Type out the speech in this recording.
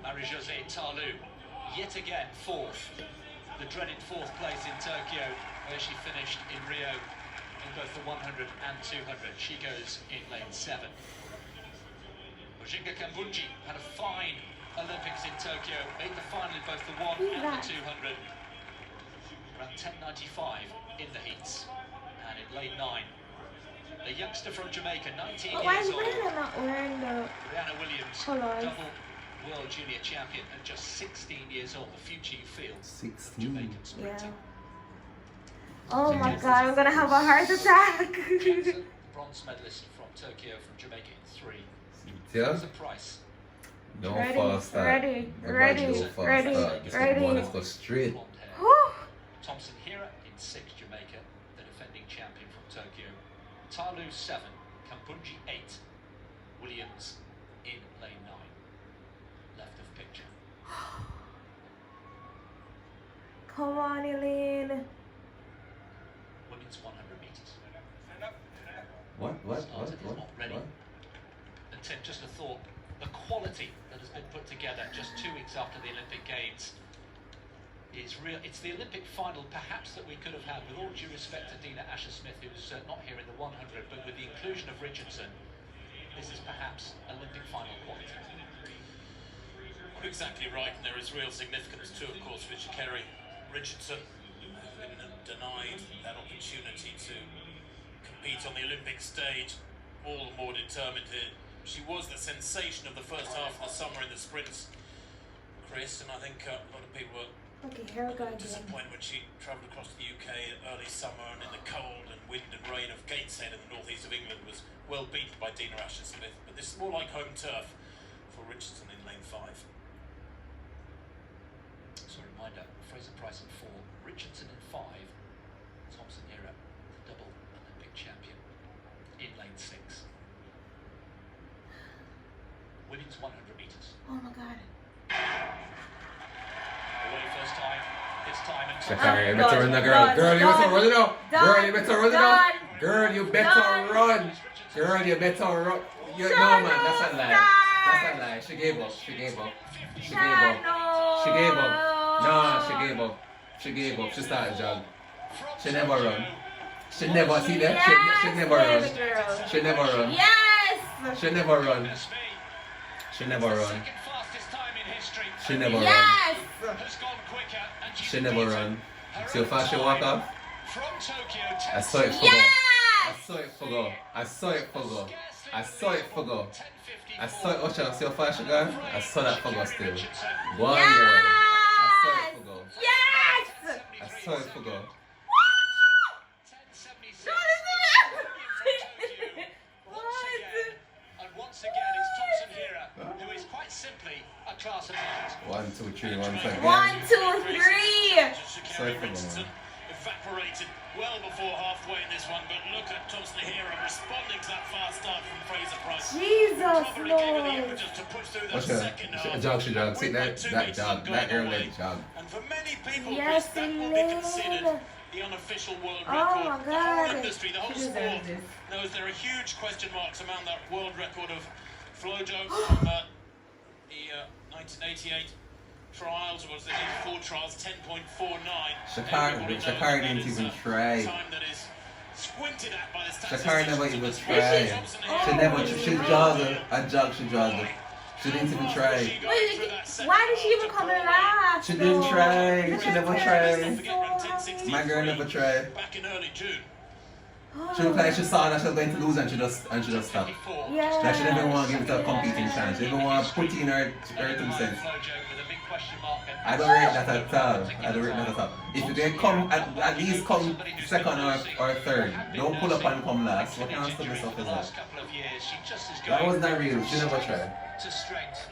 Marie-José Tarlou, yet again fourth. The dreaded fourth place in Tokyo, where she finished in Rio in both the 100 and 200. She goes in lane 7. Ojinga Kambunji had a fine Olympics in Tokyo, made the final in both the 1 and the 200. Around 10.95 in the heats. And in lane 9, the youngster from Jamaica, 19 years old, Rihanna Williams, double world junior champion at just 16 years old. The future, you feel, 16. Jamaican sprinter. Yeah. Oh my God, I'm gonna have a heart attack. Johnson, bronze medalist from Tokyo, from Jamaica in 3. Yeah. What's the price? No Ready, fast start. ready. This one, let's go straight. Blonde hair. Thompson Herah in 6, Jamaica, the defending champion from Tokyo. Tarlou 7, Kambunji 8, Williams in lane 9. Left of picture. Come on, Elaine. Women's 100 meters. What? Started is not ready. And Tim, just a thought, the quality that has been put together just 2 weeks after the Olympic Games is real. It's the Olympic final perhaps that we could have had, with all due respect to Dina Asher-Smith, who's not here in the 100, but with the inclusion of Richardson, this is perhaps Olympic final quality. Exactly right, and there is real significance too, of course, for Sha'Carri Richardson, who's been denied that opportunity to compete on the Olympic stage, all the more determined here. She was the sensation of the first half of the summer in the sprints, Chris, and I think a lot of people were disappointed when she travelled across the UK early summer and in the cold and wind and rain of Gateshead in the northeast of England was well beaten by Dina Asher-Smith, but this is more like home turf for Richardson in lane 5. So a reminder, Fraser Price in 4, Richardson in 5, Thompson Herah, the double Olympic champion, in lane 6. Women's 100 meters. Oh my God. Away first time, this time and Sha'Carri, you better run the girl. Girl, you better run it now. Girl, you better run it now. Girl, you better run. Girl, you better run. No, man, that's a lie. That's a lie. She gave up. She gave up. She gave up. She gave up. No, she gave up. She gave up. She started jog. She never run. She never, see that? She never run. She never run. Yes! She never run. She never run. She never run. Yes! She never run. See how fast she walk off? I saw it for go. Yes! I saw it for go. I saw it for go. I saw it for go. I saw it. Watch out. See how fast she gone? I saw that for go still. One Yes! more. I saw it for go. Yes! I saw it for go. Once again, it's Thompson Herah, who is quite simply a class apart. 1, 2, 3, 1 second. 1, 2, 3. Sorry for Richardson evaporated well before halfway in this one, but look at Thompson Herah responding to that fast start from Fraser Price. Jesus, Probably gave her the Lord. impetus to push through that Watch her. second half. She jog. See that With 2 jog. meters That going girl away. leg jog. And for many people, Yes, Chris, that will be considered the unofficial world Oh record. my The whole God. industry, the whole She sport deserves this. knows there are huge question marks around that world record of Flojo from the 1988 trials, was the 84 trials, 10.49. Sha'Carri didn't even try. Time that is squinted at by the Sha'Carri never even statisticians. tried. She never. She jogged. I jogged. She jogged. She didn't even try. Why did she even come in last? She didn't try. She never tried. So My girl never tried. Back in early June. She looked like she saw that she was going to lose and she just stopped. Yeah. Like she didn't want to give it a competing chance. She didn't want to put in her 2 cents. I don't rate that at all. I don't rate that at all. If you can come at least come second or third, don't pull up and come last. What kind of stuff is that? That was not real. She never tried. To strength.